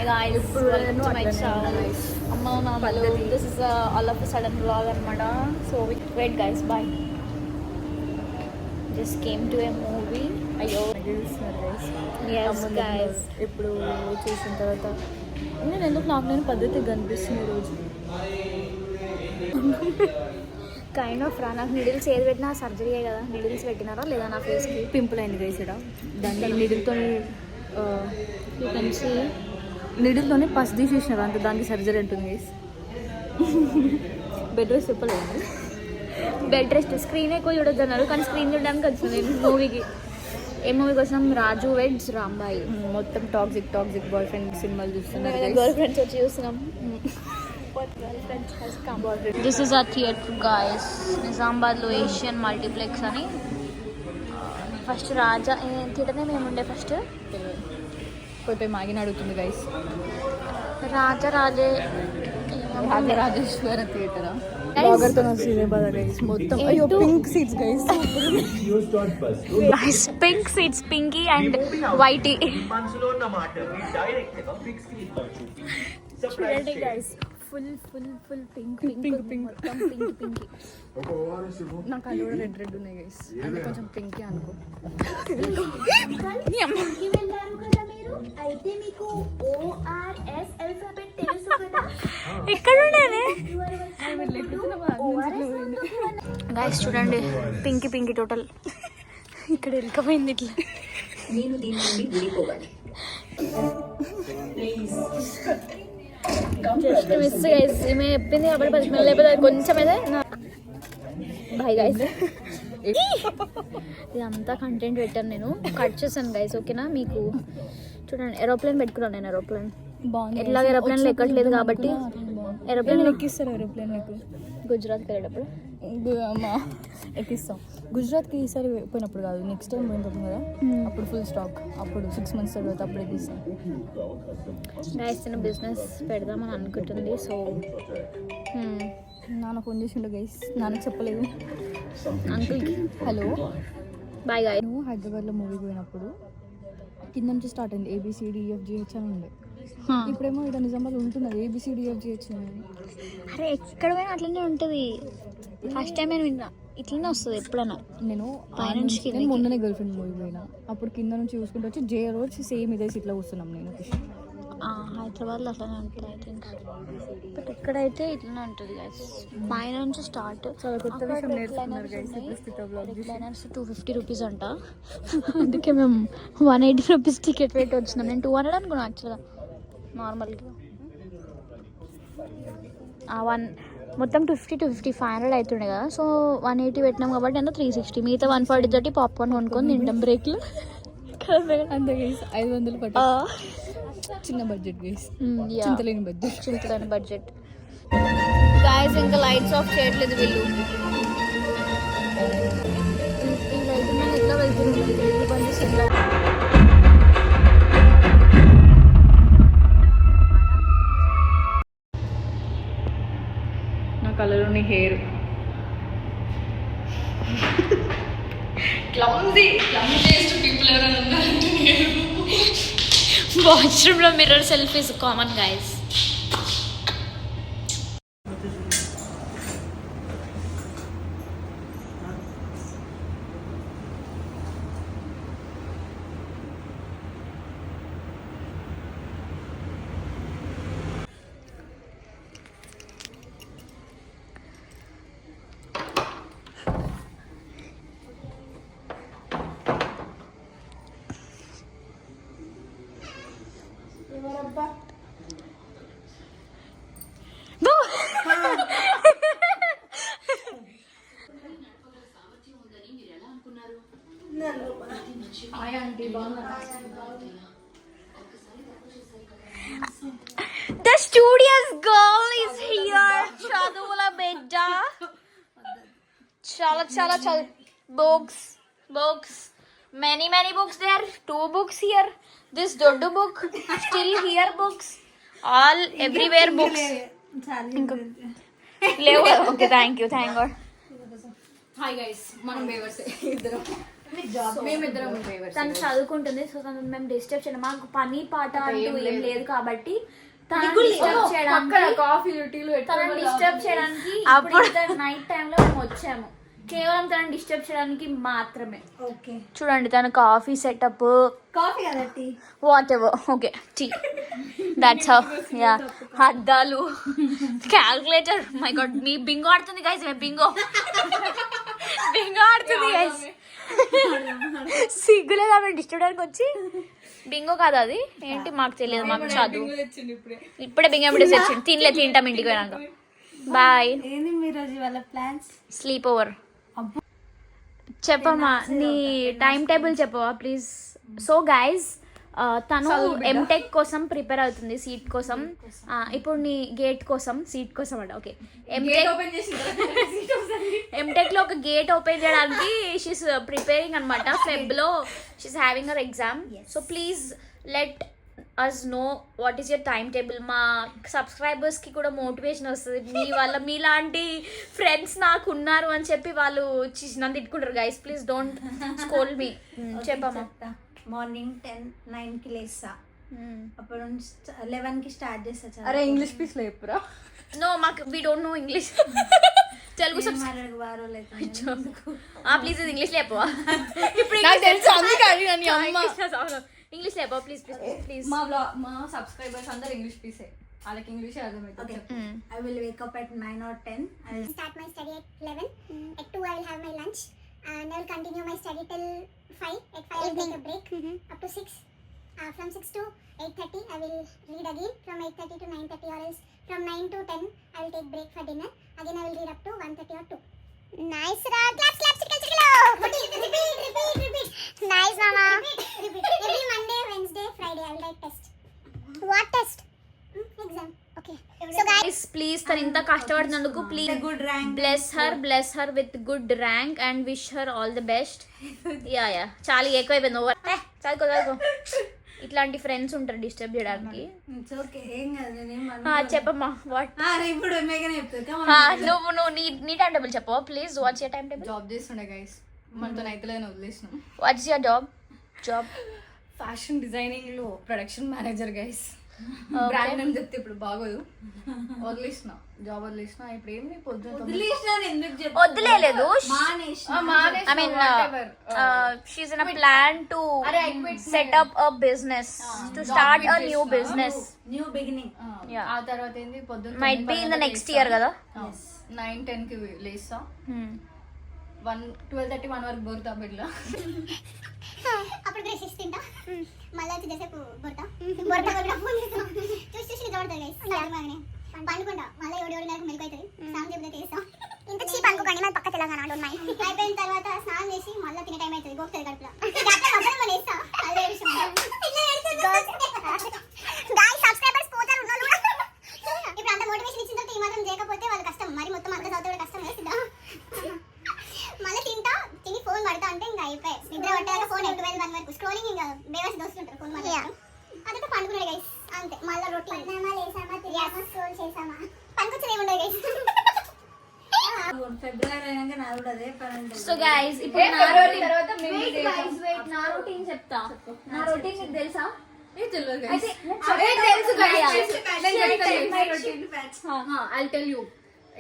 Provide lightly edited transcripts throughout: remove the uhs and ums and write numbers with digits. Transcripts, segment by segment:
Hi guys, welcome to my channel. Amma Namalu. This is all of a sudden vlog anamata. So wait guys, bye. Just came to a movie. Ayo. Yes guys. ఇప్పుడు చేసిన తర్వాత నేను ఎందుకు నాకు పద్ధతి కనిపిస్తుంది రోజు kind of రా. నాకు నీడిల్స్ ఏది పెట్టినా సర్జరీ కదా. నీడిల్స్ పెట్టినారా లేదా నా ఫేస్కి? పింపుల్ అయింది గైస్ ఇక్కడ. దాన్ని నీడిల్తో యూ కెన్ సీ నీడిల్తోనే పస్ తీసేసినారు అంత. దానికి సర్జరీ ఉంటుంది గైస్. బెడ్ రెస్ట్ చెప్పలేదు. బెడ్ రెస్ట్ స్క్రీన్ ఎక్కువ చూడొద్దు అన్నారు కానీ స్క్రీన్ చూడడానికి వచ్చింది నేను మూవీకి. ఏ మూవీకి వచ్చినాం? రాజు వెడ్స్ రాంబాయి. మొత్తం టాక్సిక్ బాయ్ ఫ్రెండ్ సినిమాలు చూస్తున్నారు. గర్ల్ ఫ్రెండ్స్ వచ్చి చూస్తున్నాం. దిస్ ఇస్ ఆ థియేటర్ గాయస్, నిజామాబాద్లో ఏషియన్ మల్టీప్లెక్స్ అని. ఫస్ట్ రాజా థియేటర్నే మేము ఉండే. ఫస్ట్ పోయి మాగిన అడుగుతుంది గైస్. రాజరాజేశ్వర థియేటరా మొత్తం. అయ్యో pink seats guys. Pink seats, pinky and whitey. చూడండి గైస్, ఫుల్ పింక్ మొత్తం పింక్. నాకు అది కూడా రెడ్ ఉన్నాయి గైస్. అంటే కొంచెం పింక్ అనుకో. ఇక్కడ గైస్ చూడండి, పింకీ టోటల్. ఇక్కడ వెళ్ళకపోయింది ఇట్లా. Just miss guys. ఈమె చెప్పింది కాబట్టి 10 minutes లేకపోతే కొంచెం అయితే బాయ్ గైస్. ఇదంతా కంటెంట్ పెట్టాను నేను, కట్ చేశాను గైస్. ఓకేనా? మీకు చూడండి, ఏరోప్లేన్ పెట్టుకున్నాను నేను. ఏరోప్లేన్ బాగుంది. ఎట్లా ఏరోప్లేన్లో ఎక్కట్లేదు కాబట్టి ఏరోప్లేన్ ఎక్కిస్తారు. ఏరోప్లేన్ మీకు గుజరాత్కి వెళ్ళేటప్పుడు ఎక్కిస్తాం. గుజరాత్కి ఈసారి పోయినప్పుడు కాదు, నెక్స్ట్ టైం పోయినప్పుడు కదా, అప్పుడు ఫుల్ స్టాక్. అప్పుడు 6 months తర్వాత అప్పుడు ఎక్కిస్తాం. గైస్ నేను బిజినెస్ పెడదామని అనుకుంటుంది. సో నాన్న ఫోన్ చేసిండు గైస్. నాన్నకి చెప్పలేదు. అంకుల్కి హలో బాయ్ గాయ్. నువ్వు హైదరాబాద్లో మూవీకి పోయినప్పుడు కింద నుంచి స్టార్ట్ అయింది ABCDEFGH అని ఉండే. ఇప్పుడేమో ఇక్కడ నిజామాబాద్ ఉంటున్నది ABCDEFGH అని. అరే ఎక్కడ పోయినా అట్లనే ఉంటుంది. ఫస్ట్ టైం నేను విన్నా ఇట్లనే వస్తుంది ఎప్పుడైనా. నేను మొన్ననే గర్ల్ ఫ్రెండ్ మూవీ పోయినా. అప్పుడు కింద నుంచి చూసుకుంటూ వచ్చి జే రోడ్ సేమ్ ఇదే సీట్లో కూర్చున్నాం నేను. హైదరాబాద్లో అట్లనే ఉంటుంది ఐ థింక్. బట్ ఇక్కడైతే ఇట్లనే ఉంటుంది గైస్. పైన నుంచి స్టార్ట్. చాలా కొత్త విషయం నేర్చుకున్నారు గైస్. రిక్లైనర్స్ 250 రూపీస్ అంట. అందుకే మేము 180 రూపీస్ టికెట్ పెట్టి వచ్చినాం. నేను 200 అనుకున్నాను యాక్చువల్గా. నార్మల్గా మొత్తం 250 500 అవుతుండే కదా. సో 180 పెట్టినాం కాబట్టి అంతా 360. మిగతా 140 తోటి పాప్కార్న్ కొనుక్కొని తింటాం బ్రేక్లు. అంతే గైస్. 500 పట్టు. చిన్న బడ్జెట్ గైస్. చింతలేని బడ్జెట్ గాయస్. ఇంకా లైట్స్ ఆఫ్ చేయట్లేదు వీళ్ళు. ఈ లైట్ నేను ఎట్లా వెళ్తున్నాను. నా కలర్లోని హెయిర్ వాష్రూమ్లో mirror selfies common guys. The studious girl is here. Chadula beta. Chala. Books. Many books there. 2 books here. This Doddu book. Still here books. All everywhere books. Okay, thank you. Thank God. Hi guys. మనం బేవర్స్ ఇద్దరం. మేమిద్దరం తను చదువుకుంటుంది. So తను మేము disturb చేయడం, మాకు పని పాట అంటూ ఏం లేదు కాబట్టి తనని డిస్టర్బ్ చేయడానికి ఇప్పుడు నైట్ టైం లో మేము వచ్చాము, కేవలం తనని డిస్టర్బ్ చేయడానికి మాత్రమే. ఓకే చూడండి తన కాఫీ సెటప్, కాఫీ కదా tea, whatever, okay tea, that's how. Yeah, అద్దాలు, క్యాల్కులేటర్, మై గాడ్ మీ బింగో ఆడుతుంది గైస్, బింగో బింగో ఆడుతుంది గైస్. సిగ్గులేదా మేము డిస్టర్బ్ వచ్చి? బింగో కాదు అది, ఏంటి మాకు తెలియదు, మాకు చదువు. ఇప్పుడే బింగో ఎప్పుడు తెచ్చింది, తింటాం ఇంటికి పోయినాక. బాయ్. ఏంది మీరు రోజు వాళ్ళ ప్లాన్స్? Sleep over. చెప్పమ్మా నీ టైం టేబుల్ చెప్పవా ప్లీజ్. సో గైజ్ తను ఎంటెక్ కోసం ప్రిపేర్ అవుతుంది, సీట్ కోసం. ఇప్పుడు నీ గేట్ కోసం, సీట్ కోసం అంట. ఓకే, ఎంటెక్ లో ఒక గేట్ ఓపెన్ చేయడానికి షీస్ ప్రిపేరింగ్ అనమాట. ఫెబ్ లో she's having our exam. So please let us know what is your time table. మా సబ్స్క్రైబర్స్ కి కూడా మోటివేషన్ వస్తుంది, మీ వల్ల మీలాంటి ఫ్రెండ్స్ నాకు ఉన్నారు అని చెప్పి వాళ్ళు నన్ను తిట్టుకుంటారు. Guys please don't scold me. చెప్పమ్మా. మార్నింగ్ 9కి లేస్తా, అప్పుడు 11కి స్టార్ట్ చేస్తా. అరే ఇంగ్లీష్ పీస్ లో చెప్పురా. నో మాకు we don't know English. Telugu please English లేపవా? ఇప్పుడు ఇంగ్లీష్ లేపవా ప్లీజ్ ప్లీజ్ ప్లీజ్. మా సబ్స్క్రైబర్స్ అందరు ఇంగ్లీష్ పీసే, వాళ్ళకి ఇంగ్లీష్ అర్థమవుతుంది. I will wake up at 9 or 10. I will start my study at 11. At 2 I will have my lunch and I will continue my study till 5. At 5 I will take a break up to 6. From 6 to 8:30 I will read again. From 8:30 to 9:30 or else from 9 to 10 I will take break for dinner. Again I will read up to 1:30 or 2. Nice ra, clap clap chickalo. Repeat. Nice mama. Repeat. Every Monday, Wednesday, Friday I will write test. What test? Exam. Okay. So guys, please తను ఇంత కష్టపడుతున్నందుకు please good rank. Bless her with good rank and wish her all the best. Yeah చాలా ఎక్కువైపోయింది. Over. చదువుకో. ఇట్లాంటి friends ఉంటారు disturb చేయడానికి. It's okay. ఏం కాదు, చెప్పమ్మా. వాట్ ఇప్పుడు మేఘన చెప్తాను. నువ్వు నీ టైం టేబుల్ చెప్పవా please. What's your time table? Job చేస్తుండే గైస్, మనతో అయితే వదిలేసినాం. What's your job? Fashion designing లో production manager guys. Brand name చెప్తే ఇప్పుడు బాగోదు, వదిలేసిన జాబ్ వదిలేసిన. ఇప్పుడు ఏమి వదిలేదు. మానేసిన. I mean, she's in a plan to set up a business, to start a new business. New beginning. Yeah. ఆ తర్వాత ఏంది పొద్దున్న Might be in the next year కదా. 9-10కి లేస్తా. 12:30 1 వరకు బోరుతా బెడ్లో. అప్పుడు బ్రష్ తింటా, మళ్ళీ వచ్చి చేసేపు బొడతా ఫోన్ చూసి నిజపడతా గైస్. పండుకుంటా, మళ్ళీ 7:30 మెలకు అవుతుంది. స్నానం చేపితే చేస్తాం. ఇంత చీప్ అనుకోకండి, మన పక్క తెలంగాణ అయిపోయిన తర్వాత స్నానం చేసి మళ్ళీ తినే టైం అవుతుంది. గోపుతుంది కడుపులో వేస్తా. సబ్స్క్రైబర్స్ పోతారు. ఇప్పుడు అంత మోటివేషన్ ఇచ్చిన తర్వాత ఈ మాత్రం చేయకపోతే వాళ్ళు కష్టం. మరి మొత్తం అంత చదువు కష్టం వేస్తుందా? మళ్ళీ తిని ఫోన్ పడతా అంటే ఇంకా అయిపోయి నిద్ర పట్టాక ఫోన్ 12-1 వరకు స్క్రోలింగ్. ఇంకా బేవర్స్ దోస్తుంటారు ఫోన్ మళ్ళీ. అదంతా పండుకున్నాడు గైస్, అంతే. మళ్ళీ రొటీన్ స్క్రోల్ చేసామా పనికొచ్చేది ఏముండదు గైస్. ఫిబ్రవరి అయినాక నా కూడా అదే పని ఉంటుంది. సో గైస్ ఇప్పుడు నా రొటీన్ చెప్తా. నా రొటీన్ నీకు తెలుసా? I'll tell you.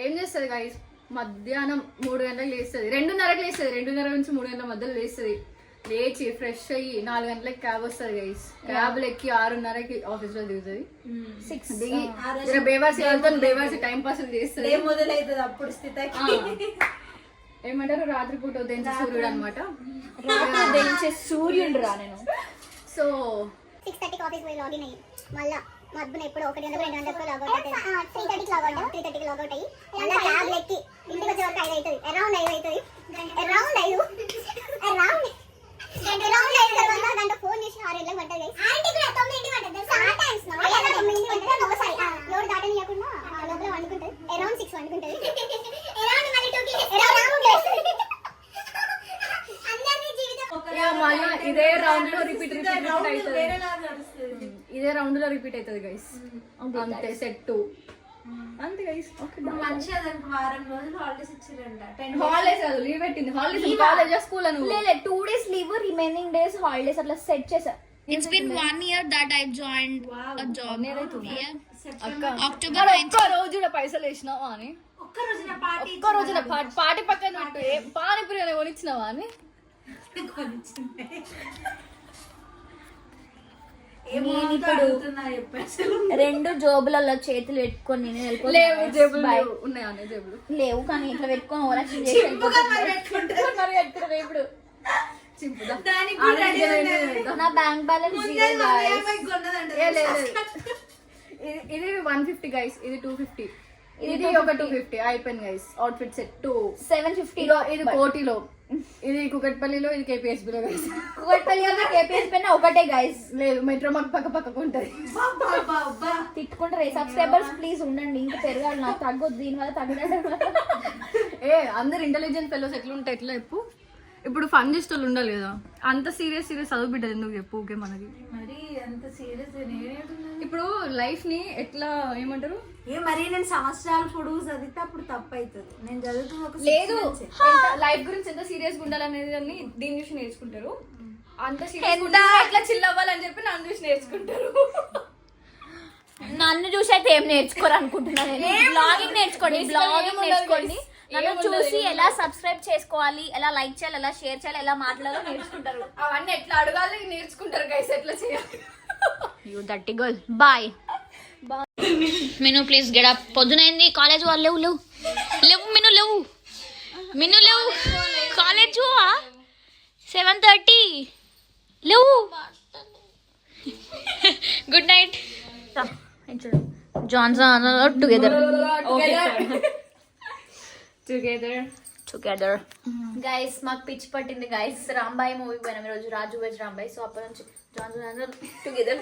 ఏం చేస్తుంది గైస్, మధ్యాహ్నం 3 గంటలకు లేస్తుంది, 2:30కి లేస్తుంది. 2:30 నుంచి 3 గంటల మధ్యలో లేస్తుంది. లేచి ఫ్రెష్ అయ్యి 4 గంటలకి క్యాబ్ వస్తుంది గైస్. క్యాబ్ ఎక్కి 6:30కి ఆఫీస్ లో దిగుతుంది. 6 దిగి బేవాసి టైం పాస్ చేస్తుంది. మొదలవుతుంది అప్పుడు స్థితికి. ఏమంటారు, రాత్రిపూట ఉదయించే సూర్యుడు అనమాట. సూర్యుడు రా నేను. సో 6:30కి ఆఫీస్ పోయి లాగిన్ అయ్యి మళ్ళీ మధ్యన ఎప్పుడు 1 గంట 2 గంటలకు లాగౌట్ అవుతుంది. 3:30కి లాగౌట్ 3:30కి లాగౌట్ అయ్యి మళ్ళీ క్యాబ్ ఎక్కి ఇంటికి వచ్చే వరకు 5 అవుతుంది. అరౌండ్ 5 అవుతుంది. అరౌండ్ 5 తర్వాత గంట ఫోన్ చేసి 6 గంటలకు పడ్డది గైస్. 9 పడ్డది. సార్ టైమ్స్ 9 పడ్డది. ఒకసారి లోడ్ దాటనియకుండా లోపల వండుకుంటది. అరౌండ్ 6 వండుకుంటది. అరౌండ్ మళ్ళీ 2కి అరౌండ్ అందరి జీవితం మళ్ళీ ఇదే రౌండ్ లో రిపీట్ అవుతుంది. ఇదే రౌండ్ లో రిపీట్ అవుతుంది గైస్. అంతే సెట్. అంతే గైస్. ఓకే మంచిగా దానికి వారం రోజులు హాలిడేస్ ఇచ్చిరంట. 10 హాలిడేస్ కాదు, లీవ్ పెట్టింది. హాలిడేస్ కాలేజ్ స్కూల్ అని లేదు 2 days leave, remaining days holidays అట్లా సెట్ చేసా. It's been 1 year that I joined a job. Yeah. October 9th. ఒక్క రోజు కూడా పైసలు వేసినావా అని, ఒక్క రోజున పార్టీ ఒక్క రోజున పార్టీ పక్కన పెట్టు. పానీపూరి అని కొనిచ్చినావా అని. రెండు జోబులలో చేతులు పెట్టుకొని నేను వెళ్ళిపోతాను. లేవు జేబులు ఉన్నాయా అనే జేబులు లేవు కానీ ఇట్లా పెట్టుకొని ఓవరాక్షన్ చేసి మరి ఇప్పుడు చింపుదా. నా బ్యాంక్ బ్యాలెన్స్ ఇది 150 గైస్, ఇది 250, ఇది ఒక 250 అయిపోయింది గైస్. అవుట్ఫిట్ సెట్ 750 ఇది కోటిలో, ఇది కుకట్పల్లిలో, ఇది కేపీఎస్బీలో గైస్. కుకట్పల్లి కేపీఎస్ పైన ఒకటే గైస్. లేదు మెట్రో మాకు పక్కకు ఉంటది. తిట్టుకుంటారు. సబ్స్క్రైబర్స్ ప్లీజ్ ఉండండి, ఇంకా పెరగాలి, నాకు తగ్గొద్దు దీనివల్ల తగ్గడం. అందరు ఇంటెలిజెంట్ ఫెలోస్ ఎట్లా ఉంటాయి ఎట్లా చెప్పు. ఇప్పుడు ఫన్ చేసే వాళ్ళు ఉండాలి కదా, అంత సీరియస్ చదువు బిడ్డది ఎందుకు చెప్పు. ఓకే మనకి మరి అంత సీరియస్ ఇప్పుడు లైఫ్ ని ఎట్లా ఏమంటారు, మరి నేను సంవత్సరాలు పొడుగు చదివితే అప్పుడు తప్పు అవుతుంది. నేను చదువుతున్న ఒక లేదు లైఫ్ గురించి ఎంత సీరియస్ గా ఉండాలనేది అని దీని చూసి నేర్చుకుంటారు. అంత సీరియస్ ఎట్లా చిల్ అవ్వాలని చెప్పి నన్ను చూసి నేర్చుకుంటారు. నన్ను చూసి అయితే ఏం నేర్చుకోరు అనుకుంటున్నాను. బ్లాగింగ్ నేర్చుకోండి, బ్లాగింగ్ నేర్చుకోండి. నన్ను చూసి ఎలా సబ్స్క్రైబ్ చేసుకోవాలి, ఎలా లైక్ చేయాలి, ఎలా షేర్ చేయాలి, ఎలా మాట్లాడాలో నేర్చుకుంటారు. అవన్నీ ఎట్లా అడగాలి నేర్చుకుంటారు గైస్, ఎట్లా చేయాలి. యూ దట్టి girl. Boy. Minu please get up. పొద్దునైంది, కాలేజ్ వాళ్ళు లేవు లేవు లేవు మిను లేవు మిను లేవు. కాలేజ్ 7:30 లేవు. Good night. Johnson together together guys. మాకు పిచ్చి పట్టింది గైస్. రాంబాయి మూవీ పోయినాం ఈరోజు, రాజు వెజ్ రాంబాయి. సో అప్పటి నుంచి జాన్సన్ టుగెదర్.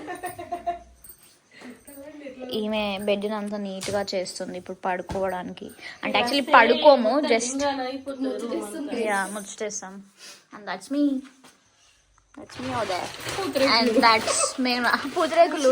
ఈమె బెడ్ అంతా నీట్ గా చేస్తుంది ఇప్పుడు పడుకోవడానికి. అంటే యాక్చువల్లీ పడుకోము, జస్ట్ ముచ్చటేస్తాం. And that's me are there and that's మేము పూతరేకులు.